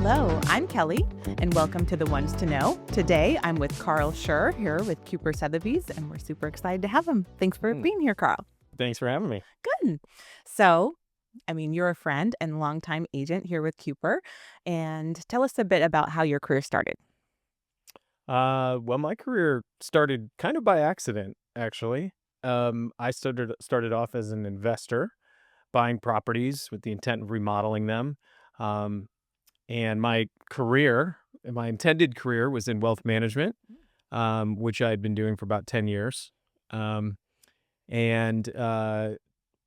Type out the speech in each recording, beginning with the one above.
Hello, I'm Kelly, and welcome to The Ones to Know. Today, I'm with Carl Shurr here with Kuper Sotheby's, and we're super excited to have him. Thanks for being here, Carl. Thanks for having me. Good. So, you're a friend and longtime agent here with Kuper, and tell us a bit about how your career started. Well, my career started kind of by accident, actually. I started off as an investor, buying properties with the intent of remodeling them. Um, and my intended career was in wealth management, which I had been doing for about 10 years. Um, and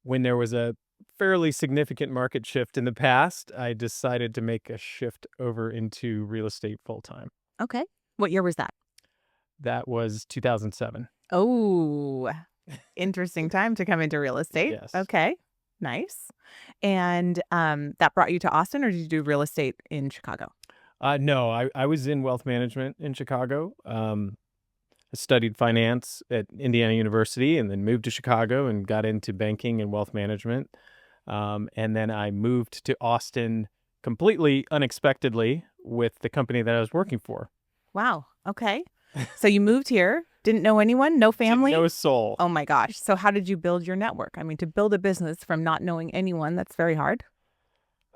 when there was a fairly significant market shift in the past, I decided to make a shift over into real estate full time. Okay. What year was that? That was 2007. Oh, interesting time to come into real estate. Yes. Okay. Nice. And that brought you to Austin, or did you do real estate in Chicago? No, I was in wealth management in Chicago. I studied finance at Indiana University and then moved to Chicago and got into banking and wealth management. And then I moved to Austin completely unexpectedly with the company that I was working for. Wow. Okay. So you moved here, didn't know anyone, no family? No soul. Oh my gosh. So how did you build your network? To build a business from not knowing anyone, that's very hard.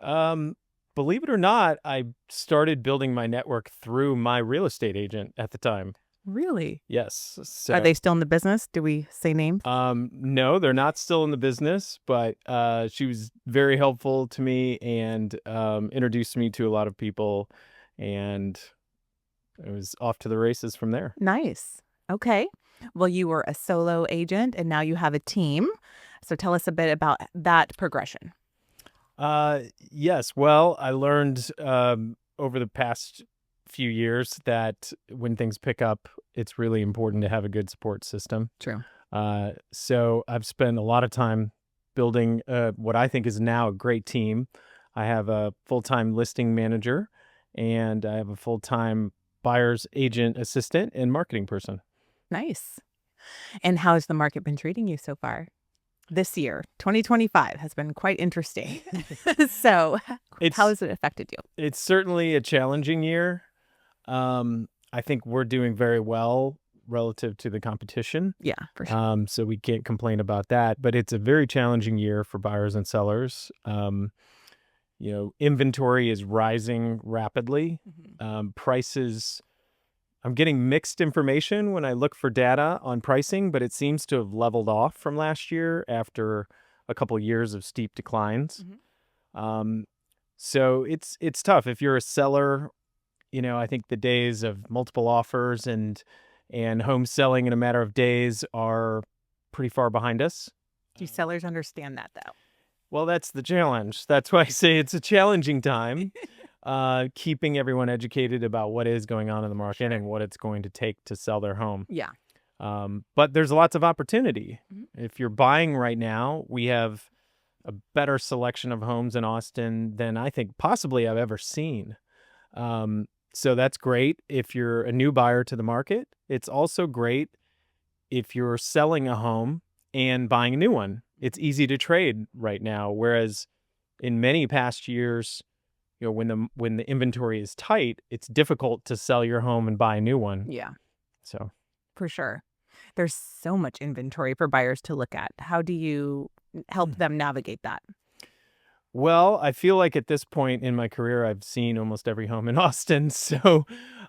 Believe it or not, I started building my network through my real estate agent at the time. Really? Yes. So, Are they still in the business? Do we say names? no, they're not still in the business, but she was very helpful to me and introduced me to a lot of people, and it was off to the races from there. Nice. Okay. Well, you were a solo agent and now you have a team. So tell us a bit about that progression. Yes. Well, I learned over the past few years that when things pick up, it's really important to have a good support system. True. So I've spent a lot of time building what I think is now a great team. I have a full-time listing manager, and I have a full-time buyer's agent assistant and marketing person. Nice. And how has the market been treating you so far? This year, 2025, has been quite interesting. So how has it affected you? It's certainly a challenging year. I think we're doing very well relative to the competition. Yeah, for sure. So we can't complain about that, but it's a very challenging year for buyers and sellers. Inventory is rising rapidly. Prices, I'm getting mixed information when I look for data on pricing, but it seems to have leveled off from last year after a couple years of steep declines. So it's tough. If you're a seller, I think the days of multiple offers and home selling in a matter of days are pretty far behind us. Do sellers understand that, though? Well, that's the challenge. That's why I say it's a challenging time, keeping everyone educated about what is going on in the market and what it's going to take to sell their home. Yeah. But there's lots of opportunity. If you're buying right now, we have a better selection of homes in Austin than I think possibly I've ever seen. So that's great if you're a new buyer to the market. It's also great if you're selling a home and buying a new one. It's easy to trade right now, whereas in many past years, when the inventory is tight, it's difficult to sell your home and buy a new one. Yeah. So for sure. There's so much inventory for buyers to look at. How do you help them navigate that? Well, I feel like at this point in my career, I've seen almost every home in Austin. So,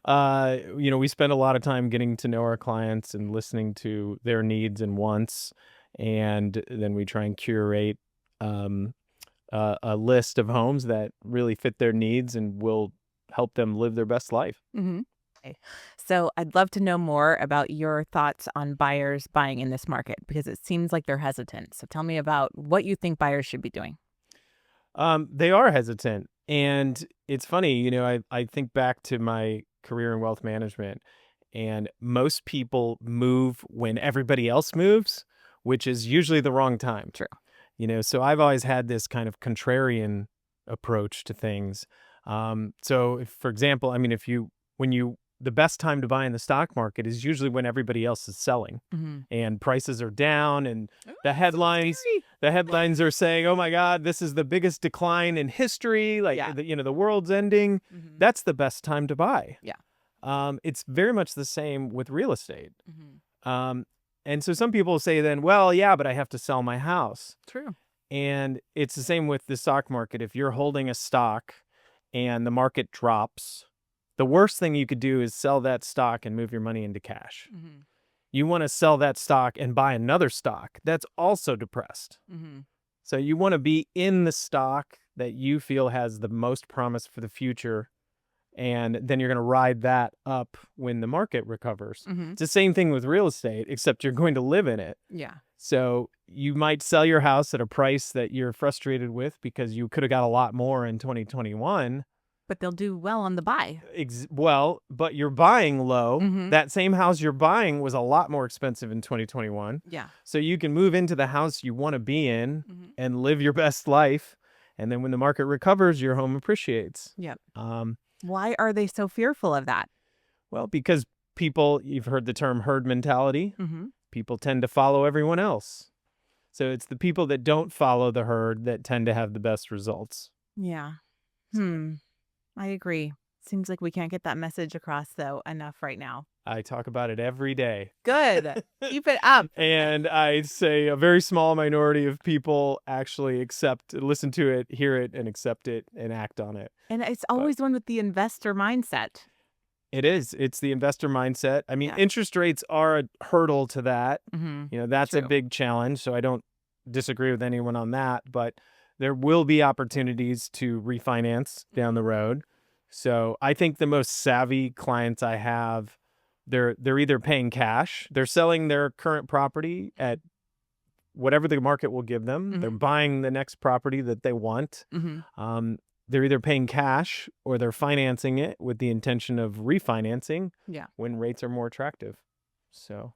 we spend a lot of time getting to know our clients and listening to their needs and wants. And then we try and curate a list of homes that really fit their needs and will help them live their best life. Okay. So I'd love to know more about your thoughts on buyers buying in this market, because it seems like they're hesitant. So tell me about what you think buyers should be doing. They are hesitant. And it's funny, I think back to my career in wealth management, and most people move when everybody else moves, which is usually the wrong time. True. So I've always had this kind of contrarian approach to things. So if, for example, when you the best time to buy in the stock market is usually when everybody else is selling and prices are down and the headlines are saying, oh my God, this is the biggest decline in history. Like, the world's ending. That's the best time to buy. Yeah. It's very much the same with real estate. And so some people say then, well, yeah, but I have to sell my house. True. And it's the same with the stock market. If you're holding a stock and the market drops, the worst thing you could do is sell that stock and move your money into cash. You want to sell that stock and buy another stock that's also depressed. So you want to be in the stock that you feel has the most promise for the future, and then you're going to ride that up when the market recovers. It's the same thing with real estate, except you're going to live in it. Yeah. So you might sell your house at a price that you're frustrated with because you could have got a lot more in 2021. But they'll do well on the buy. Well, but you're buying low. That same house you're buying was a lot more expensive in 2021. Yeah. So you can move into the house you want to be in and live your best life. And then when the market recovers, your home appreciates. Yep. Why are they so fearful of that? Well, because people, you've heard the term herd mentality. People tend to follow everyone else. So it's the people that don't follow the herd that tend to have the best results. Yeah. I agree. Seems like we can't get that message across, though, enough right now. I talk about it every day. Good. Keep it up. And I'd say a very small minority of people actually listen to it, hear it, and accept it and act on it. And it's always one with the investor mindset. It is. It's the investor mindset. I mean, interest rates are a hurdle to that. That's a big challenge. So I don't disagree with anyone on that. But there will be opportunities to refinance down the road. So I think the most savvy clients I have, they're either paying cash, they're selling their current property at whatever the market will give them. They're buying the next property that they want. They're either paying cash or they're financing it with the intention of refinancing when rates are more attractive. So,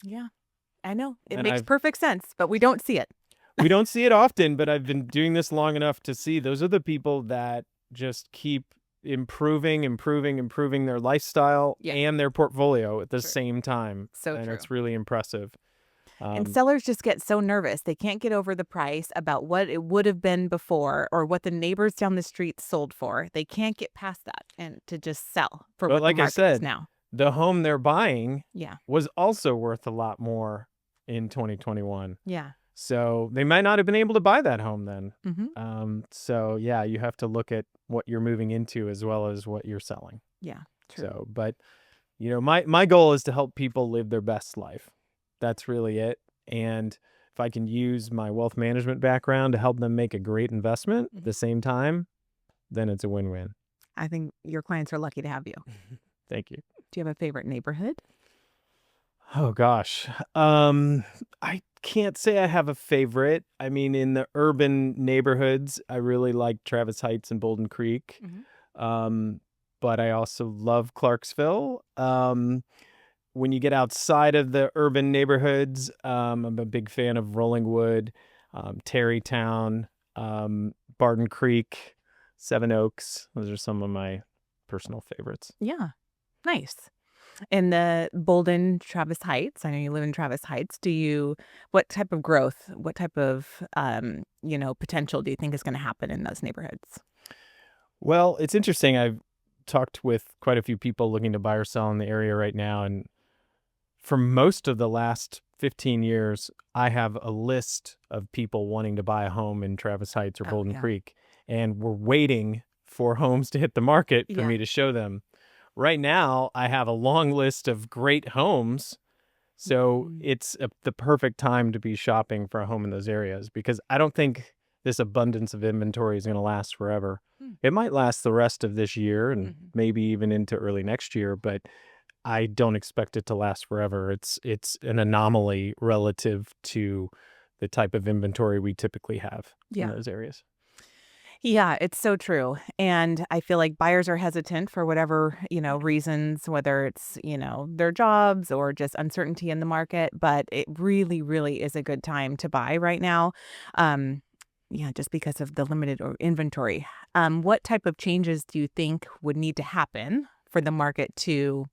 yeah, I know. It makes perfect sense, but we don't see it. We don't see it often, but I've been doing this long enough to see those are the people that just keep improving their lifestyle and their portfolio at the same time. And it's really impressive. And sellers just get so nervous. They can't get over the price about what it would have been before or what the neighbors down the street sold for. They can't get past that and to just sell for what the market is now. The home they're buying was also worth a lot more in 2021. Yeah. So they might not have been able to buy that home then. So yeah, you have to look at what you're moving into as well as what you're selling. Yeah, true. So, but my goal is to help people live their best life. That's really it. And if I can use my wealth management background to help them make a great investment at the same time, then it's a win-win. I think your clients are lucky to have you. Thank you. Do you have a favorite neighborhood? Oh, gosh. I can't say I have a favorite. I mean, in the urban neighborhoods, I really like Travis Heights and Bolden Creek. But I also love Clarksville. When you get outside of the urban neighborhoods, I'm a big fan of Rollingwood, Tarrytown, Barden Creek, Seven Oaks. Those are some of my personal favorites. Yeah. Nice. In the Bolden, Travis Heights, I know you live in Travis Heights. What type of growth, what type of, potential do you think is going to happen in those neighborhoods? Well, it's interesting. I've talked with quite a few people looking to buy or sell in the area right now. And for most of the last 15 years, I have a list of people wanting to buy a home in Travis Heights or Bolden Creek. And we're waiting for homes to hit the market for me to show them. Right now, I have a long list of great homes. So it's the perfect time to be shopping for a home in those areas because I don't think this abundance of inventory is going to last forever. It might last the rest of this year and maybe even into early next year, but I don't expect it to last forever. It's an anomaly relative to the type of inventory we typically have in those areas. Yeah, it's so true. And I feel like buyers are hesitant for whatever, reasons, whether it's, their jobs or just uncertainty in the market. But it really, really is a good time to buy right now. Just because of the limited inventory. What type of changes do you think would need to happen for the market to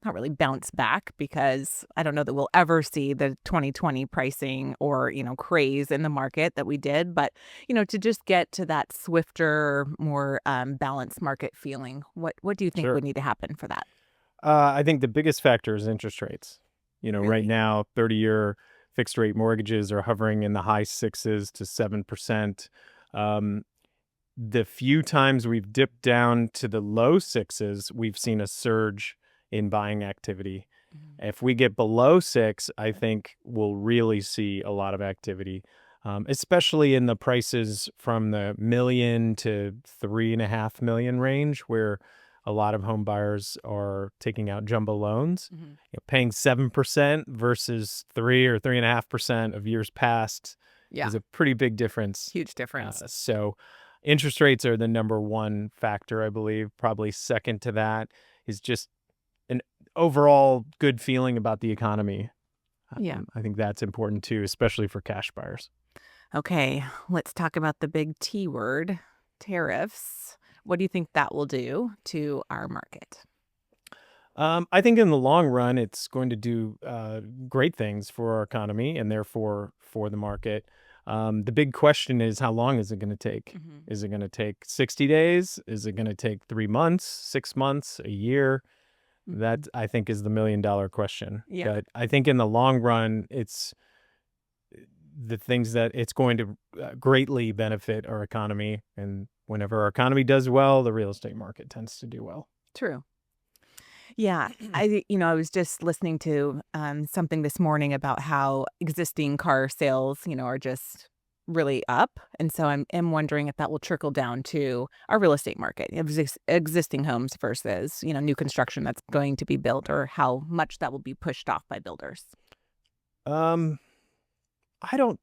not really bounce back, because I don't know that we'll ever see the 2020 pricing or, craze in the market that we did, but, to just get to that swifter, more balanced market feeling. What do you think Sure. would need to happen for that? I think the biggest factor is interest rates. Right Really? now, 30-year fixed rate mortgages are hovering in the high 6s to 7%. Um, the few times we've dipped down to the low 6s, we've seen a surge in buying activity. Mhm. If we get below 6, I think we'll really see a lot of activity, especially in the prices from the million to 3.5 million range, where a lot of home buyers are taking out jumbo loans. Mhm. Paying 7% versus 3 or 3.5% of years past Yeah, is a pretty big difference. huge difference. So interest rates are the number one factor, I believe. Probably second to that is just an overall good feeling about the economy. Yeah. I think that's important too, especially for cash buyers. Okay, let's talk about the big T word, tariffs. What do you think that will do to our market? I think in the long run, it's going to do great things for our economy and therefore for the market. The big question is, how long is it going to take? Mhm. Is it going to take 60 days? Is it going to take 3 months, 6 months, a year? That, Mhm. I think, is the million-dollar question. Yeah. But I think in the long run, it's the things that it's going to greatly benefit our economy. And whenever our economy does well, the real estate market tends to do well. True. Yeah, I was just listening to something this morning about how existing car sales, are just really up, and so I'm wondering if that will trickle down to our real estate market, existing homes versus new construction that's going to be built, or how much that will be pushed off by builders. Um, I don't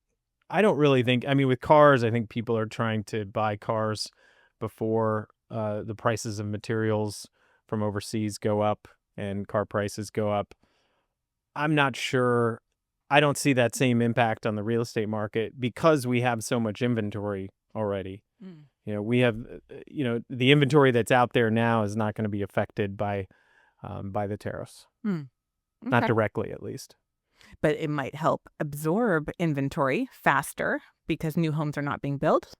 I don't really think, I mean, with cars, I think people are trying to buy cars before the prices of materials from overseas go up and car prices go up. I'm not sure. I don't see that same impact on the real estate market because we have so much inventory already. Mm. We have, the inventory that's out there now is not going to be affected by the tariffs, Hmm. not Okay. directly at least. But it might help absorb inventory faster because new homes are not being built.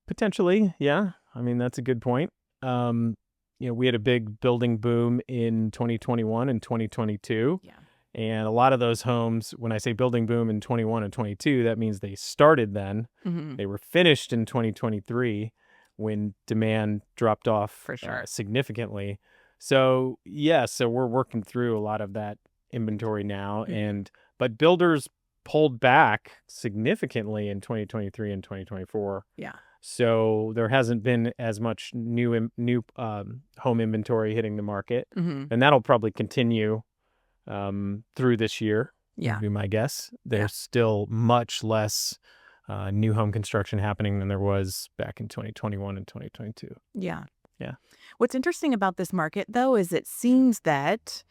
Potentially, yeah. I mean, that's a good point. Um, we had a big building boom in 2021 and 2022. Yeah. And a lot of those homes, when I say building boom in 21 and 22, that means they started then. Hmm. They were finished in 2023 when demand dropped off For sure. significantly. So, yeah, so we're working through a lot of that inventory now. Mhm. But builders pulled back significantly in 2023 and 2024. Yeah. So there hasn't been as much new home inventory hitting the market, Hmm. and that'll probably continue through this year, would Yeah. be my guess. Yeah. There's still much less new home construction happening than there was back in 2021 and 2022. Yeah. Yeah. What's interesting about this market, though, is it seems that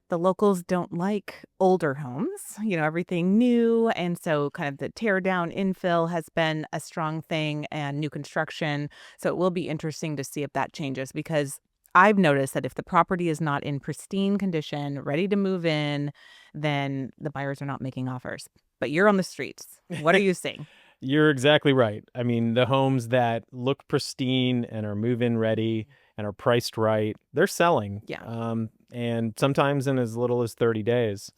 the locals don't like older homes, everything new. And so, kind of the tear down infill has been a strong thing, and new construction. So, it will be interesting to see if that changes, because I've noticed that if the property is not in pristine condition, ready to move in, then the buyers are not making offers. But you're on the streets. What are you seeing? You're exactly right. I mean, the homes that look pristine and are move-in ready and are priced right, they're selling. Yeah. And sometimes in as little as 30 days.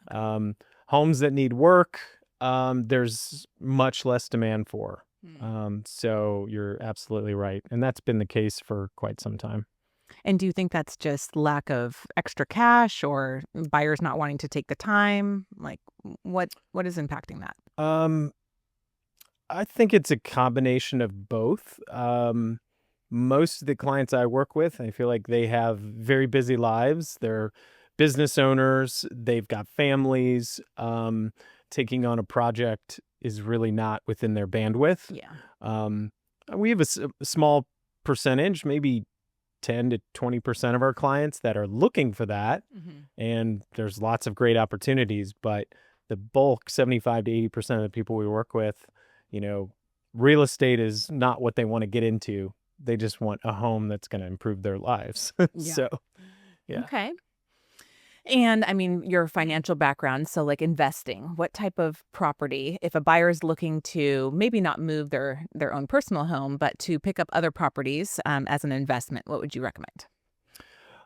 Um, Homes that need work, there's much less demand for. Hmm. So you're absolutely right. And that's been the case for quite some time. And do you think that's just lack of extra cash, or buyers not wanting to take the time? Like, what is impacting that? Um, I think it's a combination of both. Most of the clients I work with, I feel like they have very busy lives. They're business owners, they've got families. Taking on a project is really not within their bandwidth. Yeah. Um, we have a small percentage, maybe 10 to 20% of our clients that are looking for that. Mhm. And there's lots of great opportunities, but the bulk, 75 to 80% of the people we work with, you know, real estate is not what they want to get into They just want a home that's going to improve their lives. Yeah. So, yeah. Okay. And I mean, your financial background, so like investing, what type of property, if a buyer is looking to maybe not move their own personal home, but to pick up other properties as an investment, what would you recommend?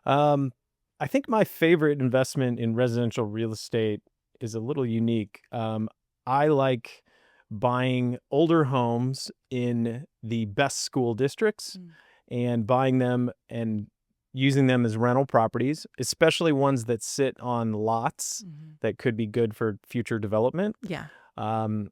Um, I think my favorite investment in residential real estate is a little unique. I like buying older homes in the best school districts Mm. and buying them and using them as rental properties, especially ones that sit on lots Mhm. that could be good for future development. Yeah. Um,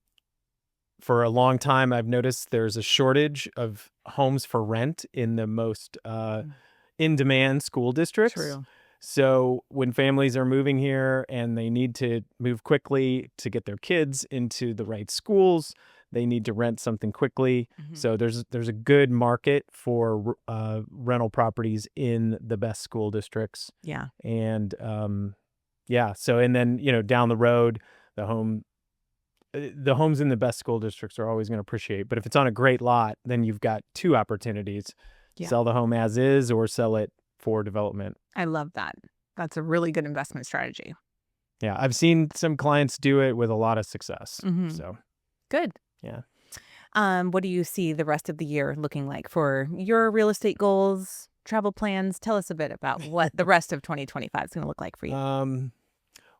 for a long time, I've noticed there's a shortage of homes for rent in the most Mm. in-demand school districts. True. So when families are moving here and they need to move quickly to get their kids into the right schools, they need to rent something quickly. Mhm. So there's a good market for rental properties in the best school districts. Yeah. And yeah, so and then down the road, the the homes in the best school districts are always going to appreciate. But if it's on a great lot, then you've got two opportunities: Yeah. sell the home as is or sell it for development. I love that. That's a really good investment strategy. Yeah, I've seen some clients do it with a lot of success. Hmm. So, Good. yeah. What do you see the rest of the year looking like for your real estate goals, travel plans? Tell us a bit about what the rest of 2025 is going to look like for you. Um,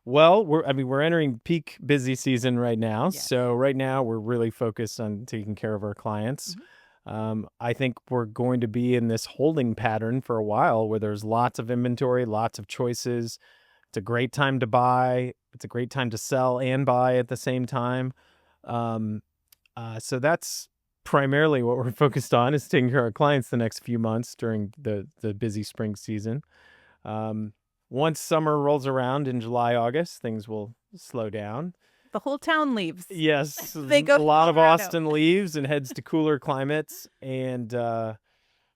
well, we're entering peak busy season right now. Yes. So right now we're really focused on taking care of our clients. Mhm. I think we're going to be in this holding pattern for a while where there's lots of inventory, lots of choices. It's a great time to buy. It's a great time to sell and buy at the same time. Um, so that's primarily what we're focused on, is taking care of our clients the next few months during the busy spring season. Um, Once summer rolls around in July, August, things will slow down. The whole town leaves. Yes, They a go to lot of Colorado. Austin leaves and heads to cooler climates, and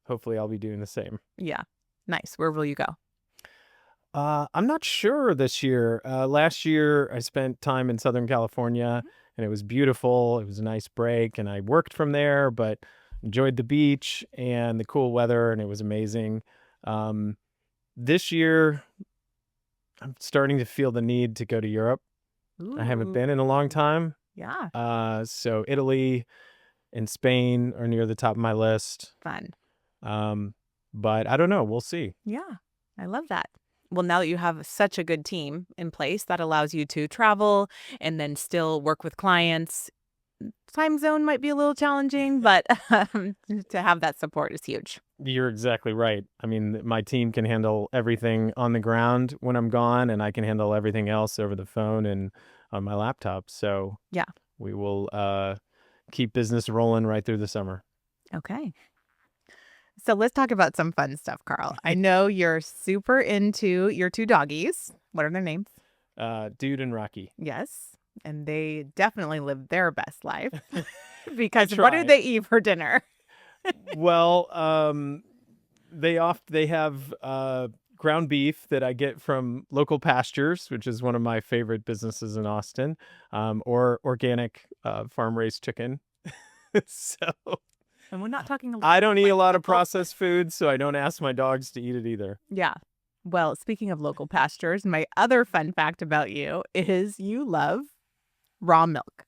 hopefully I'll be doing the same. Yeah. Nice. Where will you go? I'm not sure this year. Last year, I spent time in Southern California, and it was beautiful. It was a nice break, and I worked from there, but enjoyed the beach and the cool weather, and it was amazing. Um, this year, I'm starting to feel the need to go to Europe. I haven't Ooh. been in a long time. Yeah. So Italy and Spain are near the top of my list. Fun. Um, but I don't know. We'll see. Yeah. I love that. Well, now that you have such a good team in place, that allows you to travel and then still work with clients. Time zone might be a little challenging, but to have that support is huge. You're exactly right. I mean, my team can handle everything on the ground when I'm gone, and I can handle everything else over the phone and on my laptop. So Yeah. we will keep business rolling right through the summer. Okay. So let's talk about some fun stuff, Carl. I know you're super into your two doggies. What are their names? Dude and Rocky. Yes. And they definitely live their best life I because what do try. they eat for dinner? Well, they have ground beef that I get from local pastures, which is one of my favorite businesses in Austin, or organic farm raised chicken. So And we're not talking I don't eat a lot of local. processed food, so I don't ask my dogs to eat it either. Yeah. Well, speaking of local pastures, my other fun fact about you is you love raw milk.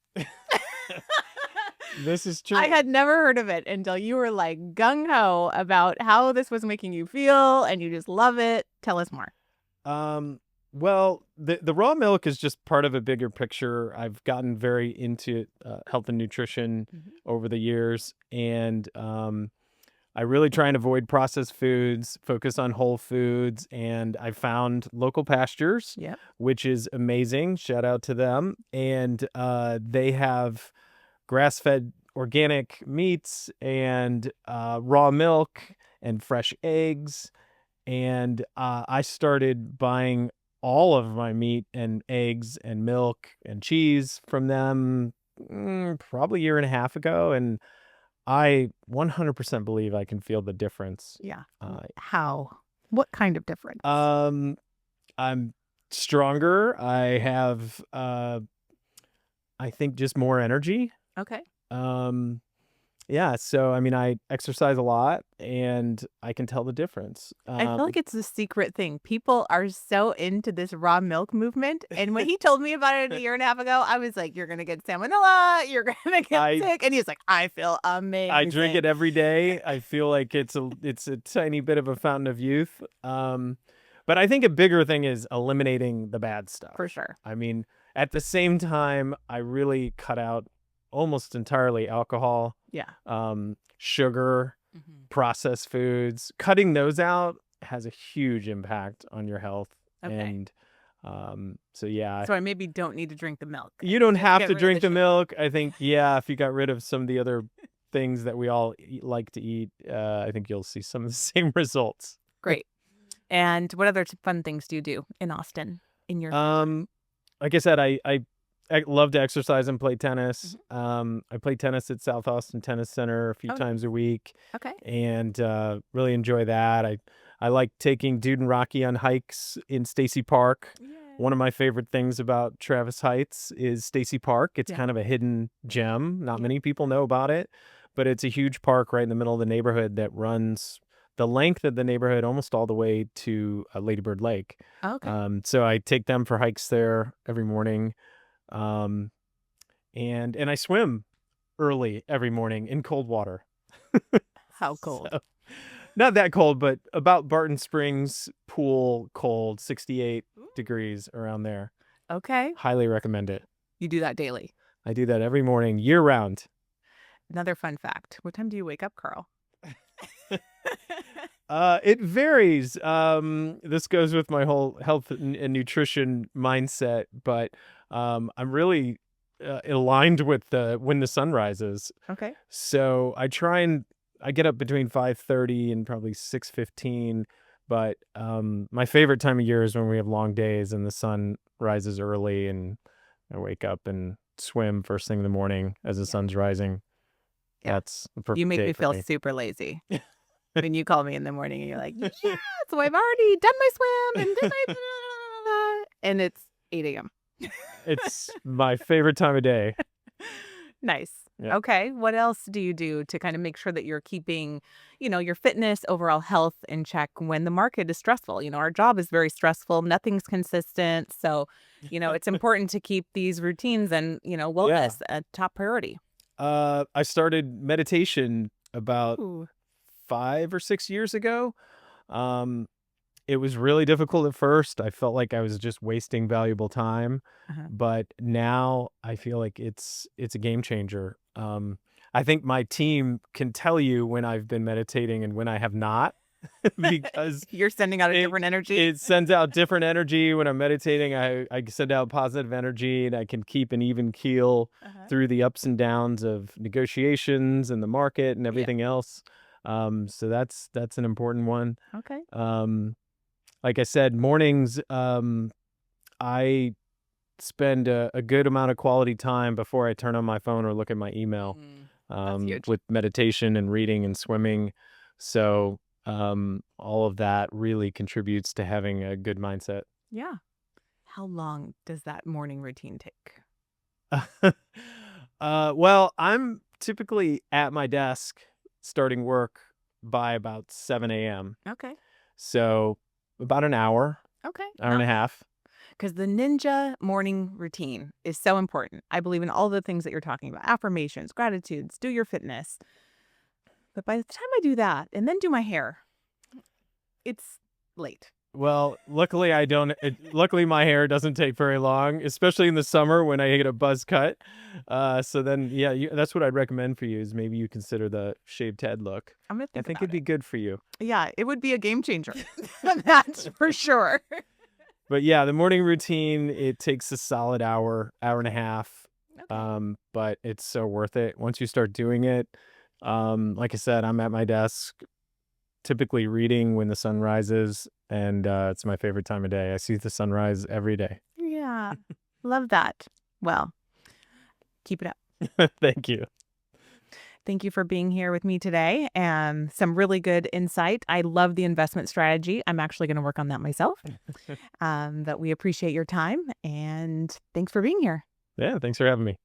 This is true. I had never heard of it until you were like gung ho about how this was making you feel and you just love it. Tell us more. Well, the raw milk is just part of a bigger picture. I've gotten very into health and nutrition over the years, and I really try and avoid processed foods, focus on whole foods, and I found local pastures, Yep. which is amazing. Shout out to them. And they have grass-fed organic meats and raw milk and fresh eggs. And I started buying all of my meat and eggs and milk and cheese from them probably a year and a half ago. And I 100% believe I can feel the difference. Yeah. How? What kind of difference? I'm stronger. I have, I think, just more energy. Okay. Um, Yeah, so I mean, I exercise a lot, and I can tell the difference. I feel like it's the secret thing. People are so into this raw milk movement, and when he told me about it a year and a half ago, I was like, "You're gonna get salmonella, you're gonna get I sick," and he's like, "I feel I drink amazing." it every day. I feel like it's a tiny bit of a fountain of youth. But I think a bigger thing is eliminating the bad For stuff. sure. I mean, at the same time, I really cut out almost entirely alcohol, Yeah. sugar, Mhm. processed foods. Cutting those out has a huge impact on your health. Okay. And so yeah, So I maybe don't need to drink the milk. I you can don't just have get to rid of drink the the sugar. milk. I think, yeah, if you got rid of some of the other things that we all like to eat, I think you'll see some of the same results. Great. And what other fun things do you do in Austin in your free time? Um, like I said, I love to exercise and play tennis. Mhm. I play tennis at South Austin Tennis Center a few Oh, nice. times a week, Okay. and really enjoy that. I like taking Dude and Rocky on hikes in Stacy Park. One of Yay. my favorite things about Travis Heights is Stacy Park. It's Yeah. kind of a hidden gem. Not Yeah. many people know about it, but it's a huge park right in the middle of the neighborhood that runs the length of the neighborhood almost all the way to Lady Bird Lake. Okay. So I take them for hikes there every morning. Um, and I swim early every morning in cold water. How cold? So not that cold, but about Barton Springs pool cold, 68 Ooh. degrees around there. Okay. Highly recommend it. You do that daily. I do that every morning, year round. Another fun fact. What time do you wake up, Carl? It varies. This goes with my whole health and nutrition mindset, but I'm really aligned with the when the sun rises. Okay. So I get up between 5:30 and probably 6:15, but my favorite time of year is when we have long days and the sun rises early, and I wake up and swim first thing in the morning as the Yeah. sun's rising. Yeah. That's the You perfect make day me for feel me. super lazy when you call me in the morning and you're like, "Yeah, so I've already done my swim and did my," and it's 8 a.m. It's my favorite time of day. Nice. Yeah. Okay. What else do you do to kind of make sure that you're keeping, your fitness, overall health in check when the market is stressful? Our job is very stressful. Nothing's consistent. So, it's important to keep these routines and, Yeah. wellness a top priority. I started meditation about Ooh. 5 or 6 years ago. Um, it was really difficult at first. I felt like I was just wasting valuable time, Uh-huh. but now I feel like it's a game changer. I think my team can tell you when I've been meditating and when I have not because You're sending out a it different energy. it sends out different energy when I'm meditating. I send out positive energy, and I can keep an even keel Uh-huh. through the ups and downs of negotiations and the market and Yeah. everything else. So that's an important one. Okay. Um, like I said, mornings, I spend a good amount of quality time before I turn on my phone or look at my email, That's huge. with meditation and reading and swimming. So, all of that really contributes to having a good mindset. Yeah. How long does that morning routine take? Well, I'm typically at my desk starting work by about 7 a.m. Okay. So about an Okay. hour and a half. Because the ninja morning routine is so important. I believe in all the things that you're talking about: affirmations, gratitudes, do your fitness. But by the time I do that and then do my hair, it's late. Well, luckily I don't. Luckily, my hair doesn't take very long, especially in the summer when I get a buzz cut. So then, yeah, that's what I'd recommend for you is maybe you consider the shaved head look. I'm going to I think think about it'd it. be good for you. Yeah, it would be a game changer. That's for sure. But yeah, the morning routine, it takes a solid hour and a half. Okay. But it's so worth it once you start doing it. Like I said, I'm at my desk typically reading when the sun rises, and it's my favorite time of day. I see the sunrise every day. Yeah. Love that. Well, keep it up. Thank you. Thank you for being here with me today and some really good insight. I love the investment strategy. I'm actually going to work on that myself. But we appreciate your time and thanks for being here. Yeah, thanks for having me.